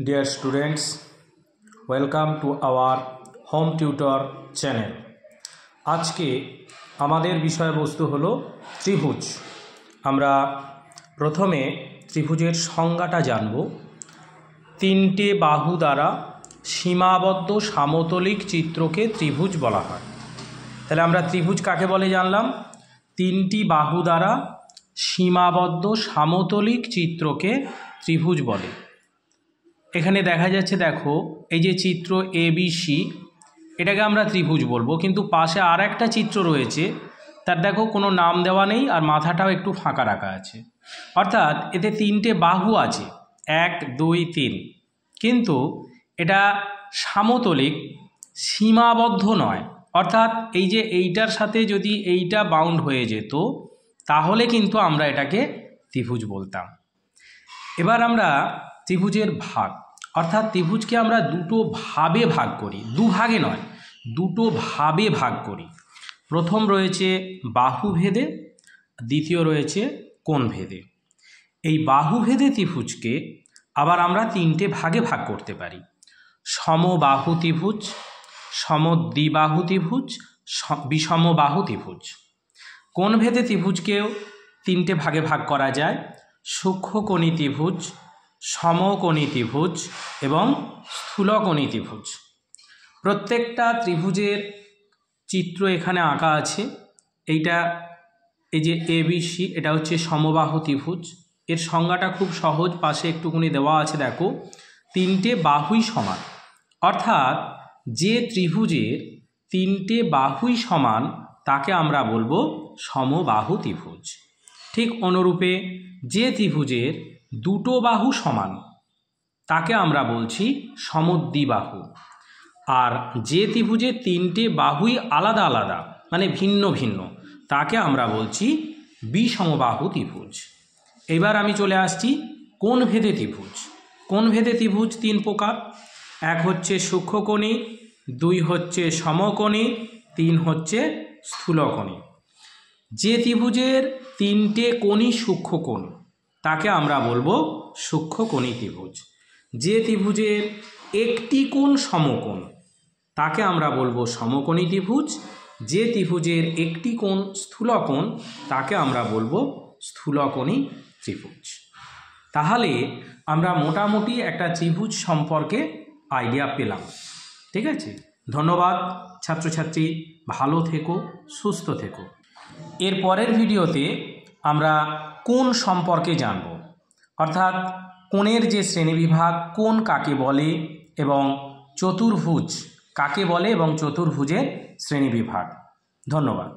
Dear students, welcome to our home tutor channel. আজকে আমাদের বিষয়বস্তু হলো ত্রিভুজ। আমরা প্রথমে ত্রিভুজের সংজ্ঞাটা জানব। তিনটে বাহু দ্বারা সীমাবদ্ধ সমতলিক চিত্রকে ত্রিভুজ বলা হয়। তাহলে আমরা ত্রিভুজ কাকে বলে জানলাম? তিনটি বাহু দ্বারা সীমাবদ্ধ সমতলিক চিত্রকে ত্রিভুজ বলে। এখানে দেখা যাচ্ছে, দেখো এই যে চিত্র ABC, এটাকে আমরা ত্রিভুজ বলবো, কিন্তু পাশে আর একটা চিত্র রয়েছে, তার দেখো কোনো নাম দেওয়া নেই আর মাথাটাও একটু ফাঁকা রাখা আছে। অর্থাৎ এতে তিনটে বাহু আছে, 1 2 3, কিন্তু এটা সমতলিক, সীমাবদ্ধ নয়। অর্থাৎ এই যে এইটার সাথে যদি এইটা বাউন্ড হয়ে যেত তাহলে কিন্তু আমরা এটাকে ত্রিভুজ বলতাম। এবার আমরা ত্রিভুজের ভাগ, অর্থাৎ ত্রিভুজকে আমরা দুটো ভাবে ভাগ করি, দুভাগে নয়, দুটো ভাবে ভাগ করি। প্রথম রয়েছে বাহুভেদে, দ্বিতীয় রয়েছে কোণভেদে। এই বাহুভেদে ত্রিভুজকে আবার আমরা তিনটে ভাগে ভাগ করতে পারি: সমবাহু ত্রিভুজ, সমদ্বিবাহু ত্রিভুজ, বিষমবাহু ত্রিভুজ। কোণভেদে ত্রিভুজকেও তিনটে ভাগে ভাগ করা যায়: সূক্ষ্মকোণী ত্রিভুজ, সমকোণী ত্রিভুজ এবং স্থূলকোণী ত্রিভুজ। প্রত্যেকটা ত্রিভুজের চিত্র এখানে আঁকা আছে। এইটা এই যে ABC, এটা হচ্ছে সমবাহু ত্রিভুজ। এর সংজ্ঞাটা খুব সহজ, পাশে একটুখানি দেওয়া আছে, দেখো তিনটে বাহুই সমান। অর্থাৎ যে ত্রিভুজের তিনটে বাহুই সমান তাকে আমরা বলবো সমবাহু ত্রিভুজ। ঠিক অনুরূপে যে ত্রিভুজের দুটো বাহু সমান তাকে আমরা বলছি সমদ্বিবাহু। আর যে ত্রিভুজের তিনটে বাহুই আলাদা আলাদা, মানে ভিন্ন ভিন্ন, তাকে আমরা বলছি বিষমবাহু ত্রিভুজ। এবার আমি চলে আসছি কোণভেদে ত্রিভুজ। কোণভেদে ত্রিভুজ তিন প্রকার: এক হচ্ছে সূক্ষ্মকোণী, 2 হচ্ছে সমকোণী, 3 হচ্ছে স্থূলকোণী। যে ত্রিভুজের তিনটে কোণই সূক্ষ্মকোণ তাকে আমরা বলবো সূক্ষ্মকোণী ত্রিভুজ। যে ত্রিভুজের একটি কোণ সমকোণ তাকে আমরা বলবো সমকোণী ত্রিভুজ। যে ত্রিভুজের একটি কোণ স্থূলকোণ তাকে আমরা বলবো স্থূলকোণী ত্রিভুজ। তাহলে আমরা মোটামুটি একটা ত্রিভুজ সম্পর্কে আইডিয়া পেলাম। ঠিক আছে, ধন্যবাদ ছাত্রছাত্রী, ভালো থেকো, সুস্থ থেকো। এর পরের ভিডিওতে আমরা কোণ সম্পর্কে জানব, অর্থাৎ কোণের যে শ্রেণীবিভাগ, কোণ কাকে বলে এবং চতুর্ভুজ কাকে বলে এবং চতুর্ভুজের শ্রেণীবিভাগ। ধন্যবাদ।